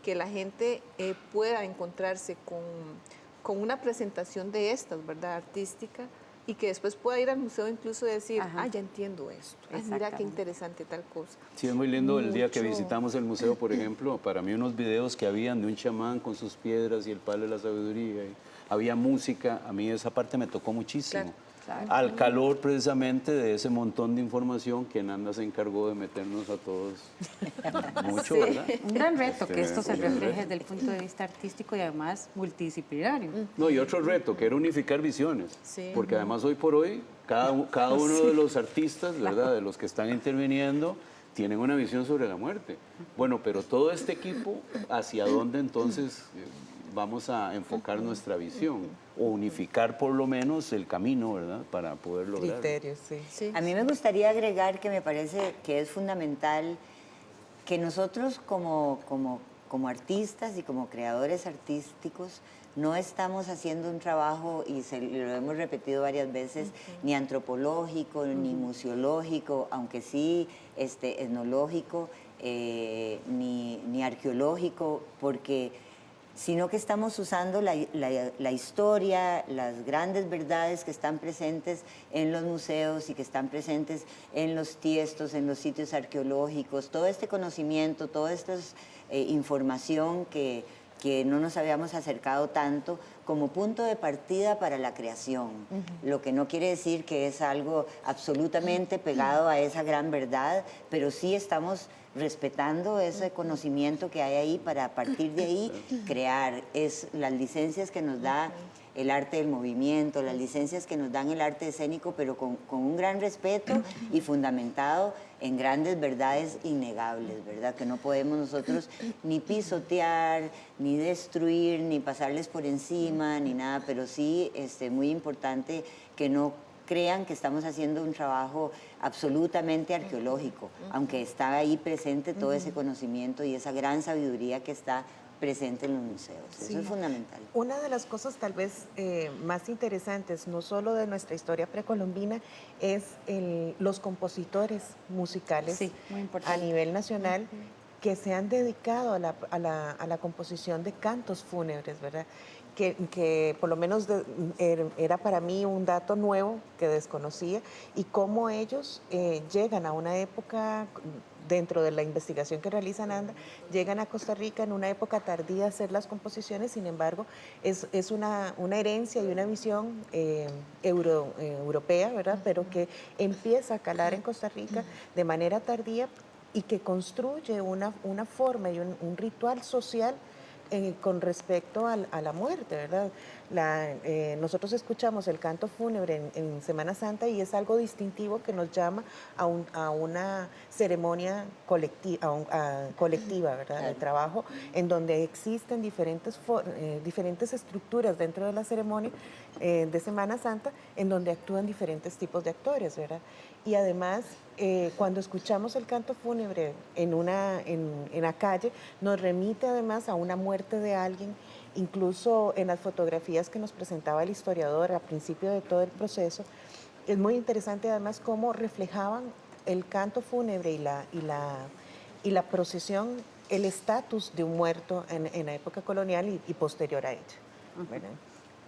[SPEAKER 7] que la gente pueda encontrarse con una presentación de estas, ¿verdad?, artística, y que después pueda ir al museo incluso y decir, ya entiendo esto, mira qué interesante tal cosa.
[SPEAKER 10] Sí, es muy lindo el día que visitamos el museo, por ejemplo, para mí unos videos que habían de un chamán con sus piedras y el palo de la sabiduría, y había música, a mí esa parte me tocó muchísimo. Claro. Al calor precisamente de ese montón de información que Nanda se encargó de meternos a todos mucho, ¿verdad?
[SPEAKER 6] Un gran reto que esto se refleje desde el punto de vista artístico y además multidisciplinario.
[SPEAKER 10] No, y otro reto que era unificar visiones, porque además hoy por hoy cada uno de los artistas, ¿verdad?, de los que están interviniendo, tienen una visión sobre la muerte. Bueno, pero todo este equipo, ¿hacia dónde entonces vamos a enfocar nuestra visión o unificar por lo menos el camino, ¿verdad?, para poder lograrlo?
[SPEAKER 9] Criterios, sí. A mí me gustaría agregar que me parece que es fundamental que nosotros como artistas y como creadores artísticos no estamos haciendo un trabajo, y lo hemos repetido varias veces, ni antropológico, ni museológico, aunque sí etnológico, ni arqueológico, porque sino que estamos usando la historia, las grandes verdades que están presentes en los museos y que están presentes en los tiestos, en los sitios arqueológicos, todo este conocimiento, toda esta información que no nos habíamos acercado tanto como punto de partida para la creación, lo que no quiere decir que es algo absolutamente pegado a esa gran verdad, pero sí estamos respetando ese conocimiento que hay ahí para a partir de ahí crear. Es las licencias que nos da el arte del movimiento, las licencias que nos dan el arte escénico, pero con un gran respeto y fundamentado en grandes verdades innegables, ¿verdad? Que no podemos nosotros ni pisotear, ni destruir, ni pasarles por encima, ni nada, pero sí muy importante que no crean que estamos haciendo un trabajo absolutamente arqueológico, aunque está ahí presente todo ese conocimiento y esa gran sabiduría que está presente en los museos.
[SPEAKER 8] Sí.
[SPEAKER 9] Eso es fundamental.
[SPEAKER 8] Una de las cosas tal vez más interesantes, no solo de nuestra historia precolombina, es los compositores musicales a nivel nacional que se han dedicado a la composición de cantos fúnebres, ¿verdad? Que por lo menos era para mí un dato nuevo que desconocía, y cómo ellos llegan a una época, dentro de la investigación que realiza ANDA, llegan a Costa Rica en una época tardía a hacer las composiciones. Sin embargo, es una herencia y una visión europea, ¿verdad? Pero que empieza a calar en Costa Rica de manera tardía y que construye una forma y un ritual social con respecto a la muerte, ¿verdad? Nosotros escuchamos el canto fúnebre en Semana Santa y es algo distintivo que nos llama a una ceremonia colectiva, ¿verdad? De trabajo, en donde existen diferentes estructuras dentro de la ceremonia de Semana Santa, en donde actúan diferentes tipos de actores, ¿verdad? Y además, cuando escuchamos el canto fúnebre en la calle, nos remite además a una muerte de alguien. Incluso en las fotografías que nos presentaba el historiador al principio de todo el proceso, es muy interesante además cómo reflejaban el canto fúnebre y la procesión, el estatus de un muerto en la época colonial y posterior a ella. ¿Verdad?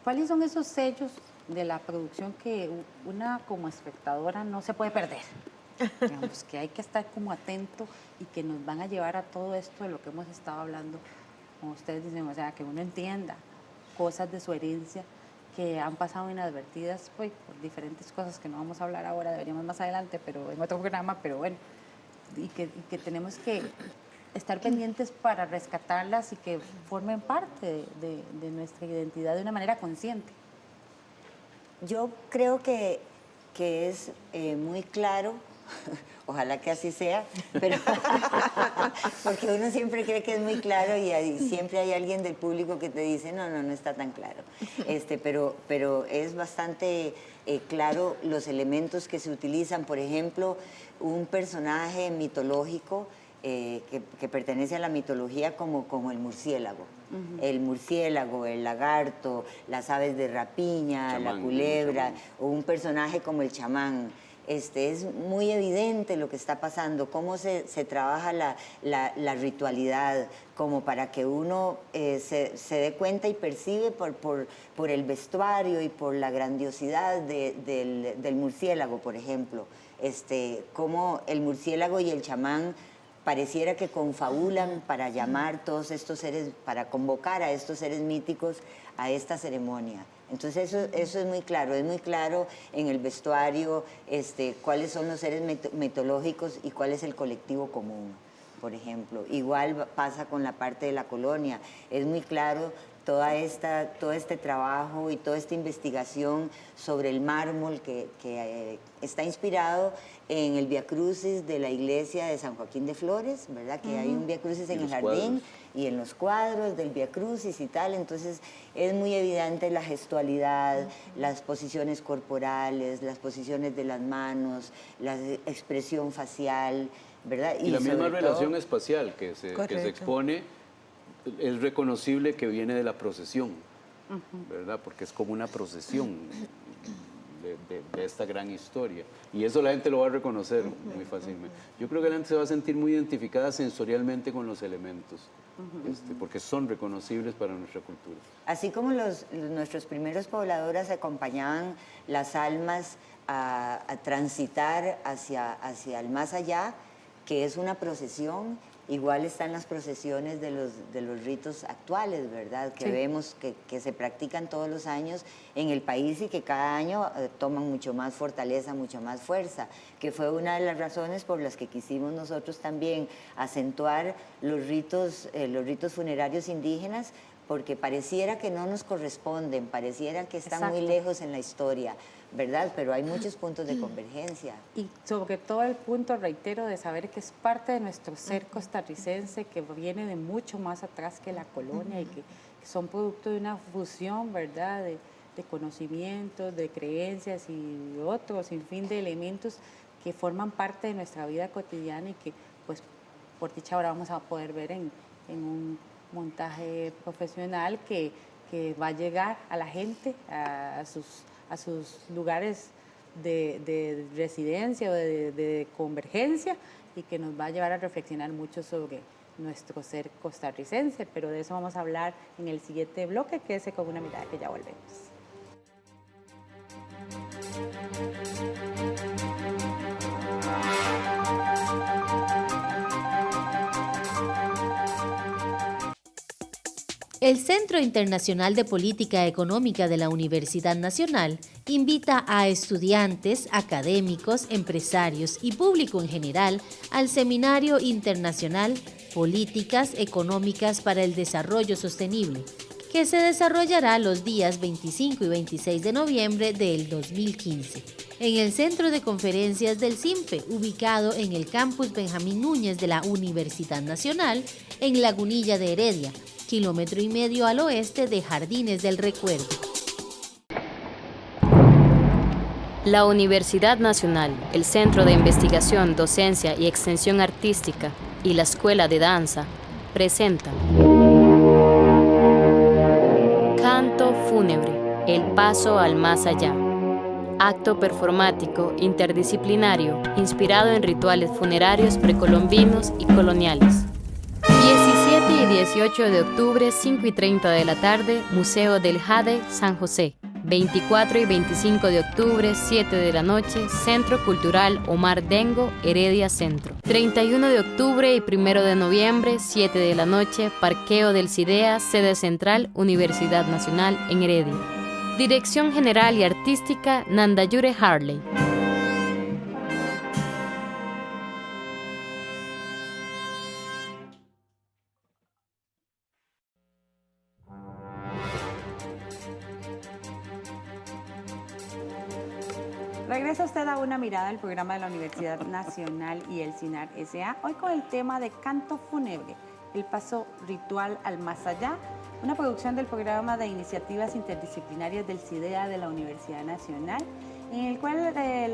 [SPEAKER 6] ¿Cuáles son esos sellos de la producción que una como espectadora no se puede perder? Digamos, que hay que estar como atento y que nos van a llevar a todo esto de lo que hemos estado hablando, como ustedes dicen, o sea, que uno entienda cosas de su herencia que han pasado inadvertidas, pues, por diferentes cosas que no vamos a hablar ahora, deberíamos más adelante, pero en otro programa, pero bueno, y que tenemos que estar pendientes para rescatarlas y que formen parte de nuestra identidad de una manera consciente.
[SPEAKER 9] Yo creo que es muy claro, ojalá que así sea, pero porque uno siempre cree que es muy claro y siempre hay alguien del público que te dice, no está tan claro. Pero es bastante claro los elementos que se utilizan. Por ejemplo, un personaje mitológico que pertenece a la mitología como el murciélago. El murciélago, el lagarto, las aves de rapiña, chamán, la culebra, o un personaje como el chamán. Es muy evidente lo que está pasando, cómo se trabaja la ritualidad, como para que uno se dé cuenta y percibe por el vestuario y por la grandiosidad del murciélago, por ejemplo. Cómo el murciélago y el chamán pareciera que confabulan para llamar todos estos seres, para convocar a estos seres míticos a esta ceremonia. Entonces eso es muy claro en el vestuario, cuáles son los seres mitológicos y cuál es el colectivo común, por ejemplo. Igual pasa con la parte de la colonia, es muy claro todo este trabajo y toda esta investigación sobre el mármol que está inspirado en el Vía Crucis de la iglesia de San Joaquín de Flores, ¿verdad? Que hay un Vía Crucis en el jardín y en los cuadros del Vía Crucis y tal. Entonces es muy evidente la gestualidad, las posiciones corporales, las posiciones de las manos, la expresión facial, ¿verdad?
[SPEAKER 10] Y la misma relación espacial que se expone es reconocible que viene de la procesión, ¿verdad? Porque es como una procesión de esta gran historia. Y eso la gente lo va a reconocer muy fácilmente. Yo creo que la gente se va a sentir muy identificada sensorialmente con los elementos, porque son reconocibles para nuestra cultura.
[SPEAKER 9] Así como nuestros primeros pobladores acompañaban las almas a transitar hacia el más allá, que es una procesión, igual están las procesiones de los ritos actuales, ¿verdad? Que vemos que se practican todos los años en el país y que cada año toman mucho más fortaleza, mucho más fuerza, que fue una de las razones por las que quisimos nosotros también acentuar los ritos funerarios indígenas, porque pareciera que no nos corresponden, pareciera que están muy lejos en la historia, ¿verdad? Pero hay muchos puntos de convergencia.
[SPEAKER 6] Y sobre todo el punto, reitero, de saber que es parte de nuestro ser costarricense, que viene de mucho más atrás que la colonia y que son producto de una fusión, ¿verdad?, de conocimientos, de creencias y otros, sin fin de elementos que forman parte de nuestra vida cotidiana y que, pues, por dicha ahora vamos a poder ver en un montaje profesional que va a llegar a la gente, a sus lugares de residencia o de convergencia, y que nos va a llevar a reflexionar mucho sobre nuestro ser costarricense, pero de eso vamos a hablar en el siguiente bloque. Quédese con una mirada, que ya volvemos.
[SPEAKER 11] El Centro Internacional de Política Económica de la Universidad Nacional invita a estudiantes, académicos, empresarios y público en general al Seminario Internacional Políticas Económicas para el Desarrollo Sostenible, que se desarrollará los días 25 y 26 de noviembre del 2015, en el Centro de Conferencias del CIMPE, ubicado en el Campus Benjamín Núñez de la Universidad Nacional, en Lagunilla de Heredia, 1,5 kilómetros al oeste de Jardines del Recuerdo.
[SPEAKER 12] La Universidad Nacional, el Centro de Investigación, Docencia y Extensión Artística y la Escuela de Danza presentan Canto Fúnebre, el paso al más allá. Acto performático interdisciplinario inspirado en rituales funerarios precolombinos y coloniales. 17 y 18 de octubre, 5:30 de la tarde, Museo del Jade, San José. 24 y 25 de octubre, 7 de la noche, Centro Cultural Omar Dengo, Heredia Centro. 31 de octubre y 1 de noviembre, 7 de la noche, Parqueo del CIDEA, sede central, Universidad Nacional en Heredia. Dirección General y Artística, Nandayure Harley.
[SPEAKER 6] Regresa usted a Una Mirada, el programa de la Universidad Nacional y el CINAR S.A., hoy con el tema de Canto Fúnebre, el paso ritual al más allá, una producción del programa de iniciativas interdisciplinarias del CIDEA de la Universidad Nacional, en el cual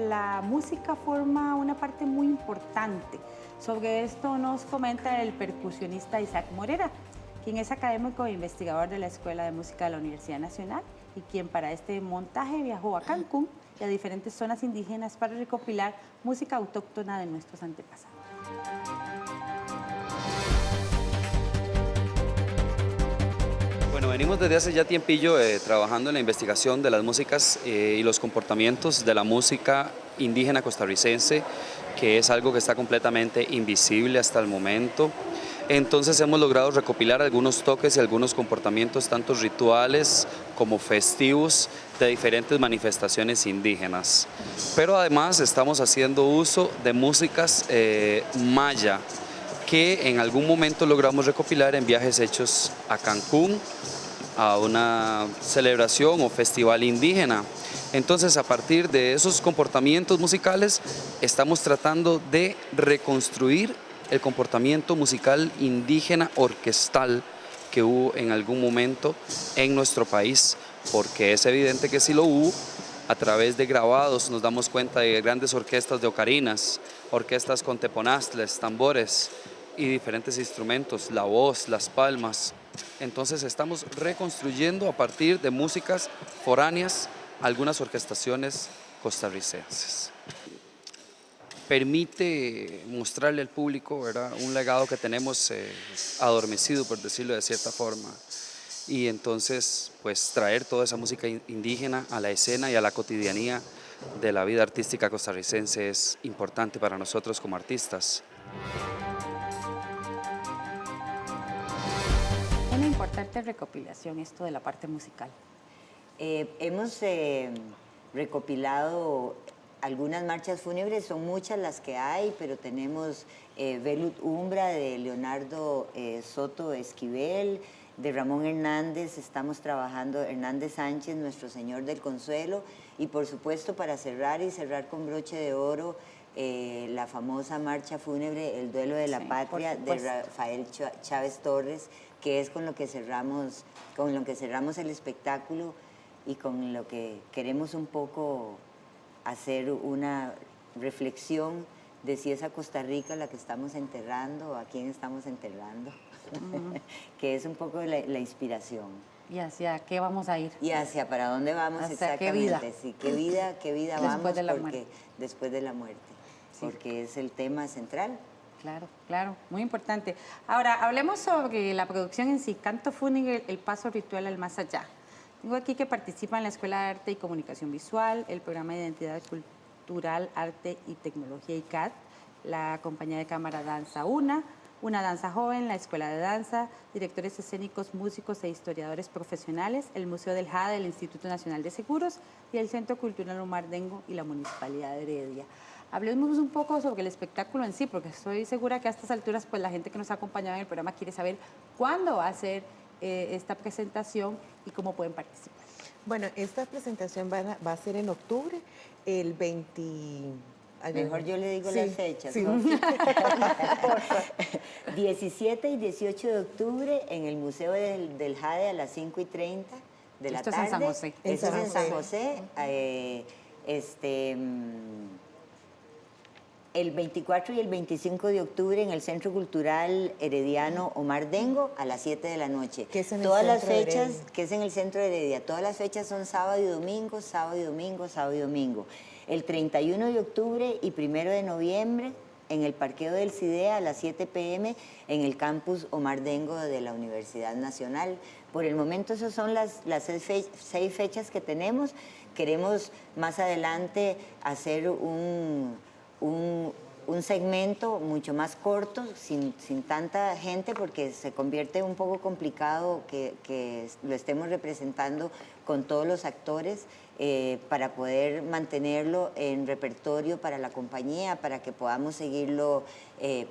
[SPEAKER 6] la música forma una parte muy importante. Sobre esto nos comenta el percusionista Isaac Morera, quien es académico e investigador de la Escuela de Música de la Universidad Nacional y quien para este montaje viajó a Cancún y a diferentes zonas indígenas para recopilar música autóctona de nuestros antepasados.
[SPEAKER 5] Bueno, venimos desde hace ya tiempillo trabajando en la investigación de las músicas y los comportamientos de la música indígena costarricense, que es algo que está completamente invisible hasta el momento. Entonces hemos logrado recopilar algunos toques y algunos comportamientos, tanto rituales como festivos, de diferentes manifestaciones indígenas. Pero además estamos haciendo uso de músicas maya, que en algún momento logramos recopilar en viajes hechos a Cancún, a una celebración o festival indígena. Entonces, a partir de esos comportamientos musicales, estamos tratando de reconstruir el comportamiento musical indígena orquestal que hubo en algún momento en nuestro país, porque es evidente que sí lo hubo. A través de grabados nos damos cuenta de grandes orquestas de ocarinas, orquestas con teponastles, tambores y diferentes instrumentos, la voz, las palmas. Entonces estamos reconstruyendo a partir de músicas foráneas algunas orquestaciones costarricenses. Permite mostrarle al público, ¿verdad?, un legado que tenemos adormecido, por decirlo de cierta forma, y entonces pues traer toda esa música indígena a la escena y a la cotidianía de la vida artística costarricense es importante para nosotros como artistas.
[SPEAKER 6] Una importante recopilación esto de la parte musical.
[SPEAKER 9] Hemos recopilado algunas marchas fúnebres, son muchas las que hay, pero tenemos Velut Umbra de Leonardo Soto Esquivel, de Ramón Hernández, estamos trabajando Hernández Sánchez, Nuestro Señor del Consuelo, y por supuesto para cerrar con broche de oro, la famosa marcha fúnebre El Duelo de la Patria de Rafael Chávez Torres, que es con lo que cerramos el espectáculo y con lo que queremos un poco hacer una reflexión de si es a Costa Rica la que estamos enterrando o a quién estamos enterrando, que es un poco la inspiración.
[SPEAKER 6] ¿Y hacia qué vamos a ir?
[SPEAKER 9] Y hacia para dónde vamos exactamente.
[SPEAKER 6] ¿Qué vida?
[SPEAKER 9] Sí, qué vida vamos
[SPEAKER 6] después de la muerte.
[SPEAKER 9] Después de la muerte, sí. Porque es el tema central.
[SPEAKER 6] Claro, claro, muy importante. Ahora, hablemos sobre la producción en sí, Canto Fúnebre, el paso ritual al más allá. Tengo aquí que participa en la Escuela de Arte y Comunicación Visual, el programa de Identidad Cultural, Arte y Tecnología ICAT, la compañía de cámara Danza Una danza joven, la Escuela de Danza, directores escénicos, músicos e historiadores profesionales, el Museo del JADE, el Instituto Nacional de Seguros y el Centro Cultural Omar Dengo y la Municipalidad de Heredia. Hablemos un poco sobre el espectáculo en sí, porque estoy segura que a estas alturas pues la gente que nos ha acompañado en el programa quiere saber cuándo va a ser esta presentación y cómo pueden participar.
[SPEAKER 8] Bueno, esta presentación va a ser en octubre, el 20...
[SPEAKER 9] Mejor yo le digo las fechas.
[SPEAKER 8] Sí.
[SPEAKER 9] ¿No? 17 y 18 de octubre en el Museo del JADE a las 5:30 de la tarde.
[SPEAKER 6] Esto es en San José.
[SPEAKER 9] Esto es en San José. El 24 y el 25 de octubre en el Centro Cultural Herediano Omar Dengo a las 7 de la noche.
[SPEAKER 8] Que es en
[SPEAKER 9] Todas
[SPEAKER 8] el
[SPEAKER 9] las
[SPEAKER 8] centro
[SPEAKER 9] fechas,
[SPEAKER 8] de
[SPEAKER 9] que es en el Centro de Heredia, todas las fechas son sábado y domingo, sábado y domingo, sábado y domingo. El 31 de octubre y 1 de noviembre en el parqueo del CIDEA a las 7 p.m. en el campus Omar Dengo de la Universidad Nacional. Por el momento esas son las 6 fechas que tenemos. Queremos más adelante hacer un segmento mucho más corto, sin tanta gente, porque se convierte un poco complicado que lo estemos representando con todos los actores, para poder mantenerlo en repertorio para la compañía, para que podamos seguirlo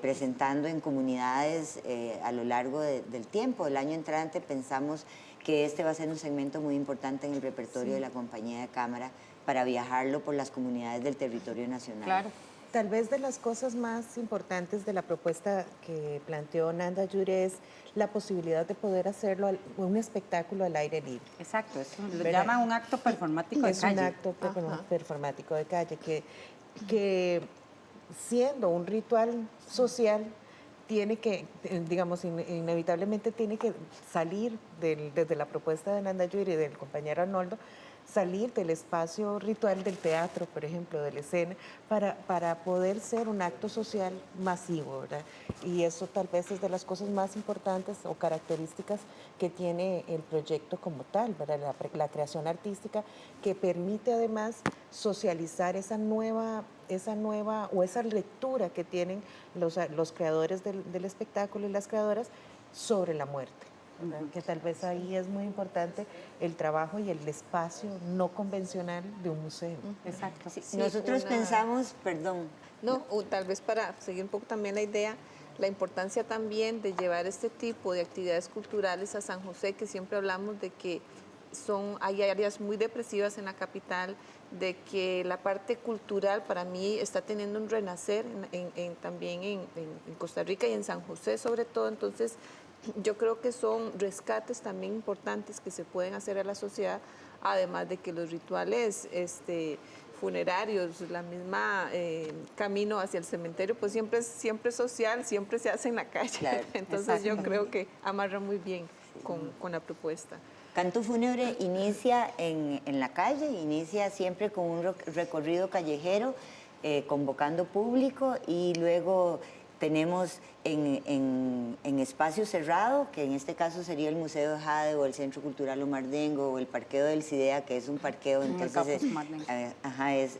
[SPEAKER 9] presentando en comunidades a lo largo del tiempo. El año entrante pensamos que este va a ser un segmento muy importante en el repertorio de la compañía de cámara para viajarlo por las comunidades del territorio nacional.
[SPEAKER 6] Claro.
[SPEAKER 8] Tal vez de las cosas más importantes de la propuesta que planteó Nanda Yure es la posibilidad de poder hacerlo, un espectáculo al aire libre.
[SPEAKER 6] Exacto, eso lo llaman un acto performático de calle.
[SPEAKER 8] Es un acto performático de calle que siendo un ritual social tiene que, digamos, inevitablemente tiene que salir desde la propuesta de Nanda Yure y del compañero Arnoldo, salir del espacio ritual del teatro, por ejemplo, de la escena, para poder ser un acto social masivo, ¿verdad? Y eso tal vez es de las cosas más importantes o características que tiene el proyecto como tal, ¿verdad? La creación artística que permite además socializar esa nueva o esa lectura que tienen los creadores del espectáculo y las creadoras sobre la muerte. Que tal vez ahí es muy importante el trabajo y el espacio no convencional de un museo.
[SPEAKER 6] Exacto.
[SPEAKER 9] Sí, nosotros pensamos, perdón.
[SPEAKER 7] No, tal vez para seguir un poco también la idea, la importancia también de llevar este tipo de actividades culturales a San José, que siempre hablamos de que hay áreas muy depresivas en la capital, de que la parte cultural para mí está teniendo un renacer también en Costa Rica y en San José sobre todo. Entonces yo creo que son rescates también importantes que se pueden hacer a la sociedad, además de que los rituales funerarios, la misma camino hacia el cementerio, pues siempre es social, siempre se hace en la calle. Claro, entonces yo creo que amarra muy bien con la propuesta.
[SPEAKER 9] Canto Fúnebre inicia en la calle, inicia siempre con un recorrido callejero, convocando público, y luego tenemos en espacio cerrado, que en este caso sería el Museo de Jade o el Centro Cultural Omardengo o el Parqueo del CIDEA, que es un parqueo, entonces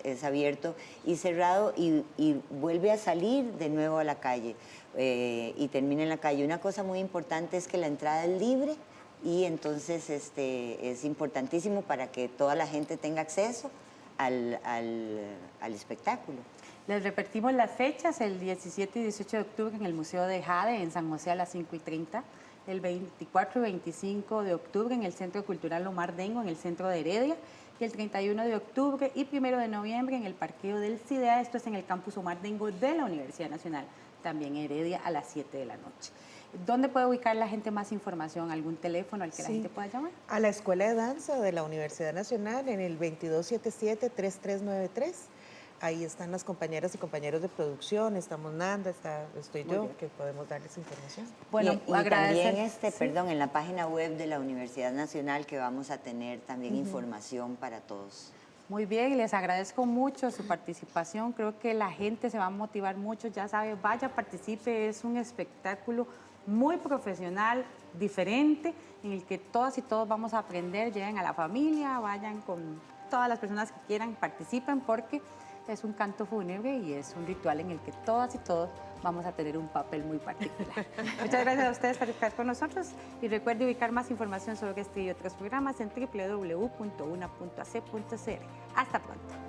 [SPEAKER 9] es abierto y cerrado, y vuelve a salir de nuevo a la calle y termina en la calle. Una cosa muy importante es que la entrada es libre, y entonces es importantísimo para que toda la gente tenga acceso al espectáculo.
[SPEAKER 6] Les repetimos las fechas: el 17 y 18 de octubre en el Museo de Jade en San José a las 5:30, el 24 y 25 de octubre en el Centro Cultural Omardengo en el centro de Heredia, y el 31 de octubre y 1 de noviembre en el Parqueo del CIDEA, esto es en el Campus Omardengo de la Universidad Nacional, también Heredia, a las 7 de la noche. ¿Dónde puede ubicar la gente más información? ¿Algún teléfono al que la gente pueda llamar?
[SPEAKER 8] A la Escuela de Danza de la Universidad Nacional en el 2277-3393. Ahí están las compañeras y compañeros de producción, estamos Nanda, estoy yo, que podemos darles información.
[SPEAKER 9] Bueno, y también en la página web de la Universidad Nacional, que vamos a tener también información para todos.
[SPEAKER 6] Muy bien, les agradezco mucho su participación. Creo que la gente se va a motivar mucho, ya sabe, vaya, participe, es un espectáculo muy profesional, diferente, en el que todas y todos vamos a aprender. Lleguen a la familia, vayan con todas las personas que quieran, participen, porque es un canto fúnebre y es un ritual en el que todas y todos vamos a tener un papel muy particular. Muchas gracias a ustedes por estar con nosotros, y recuerde ubicar más información sobre este y otros programas en www.una.ac.cr. Hasta pronto.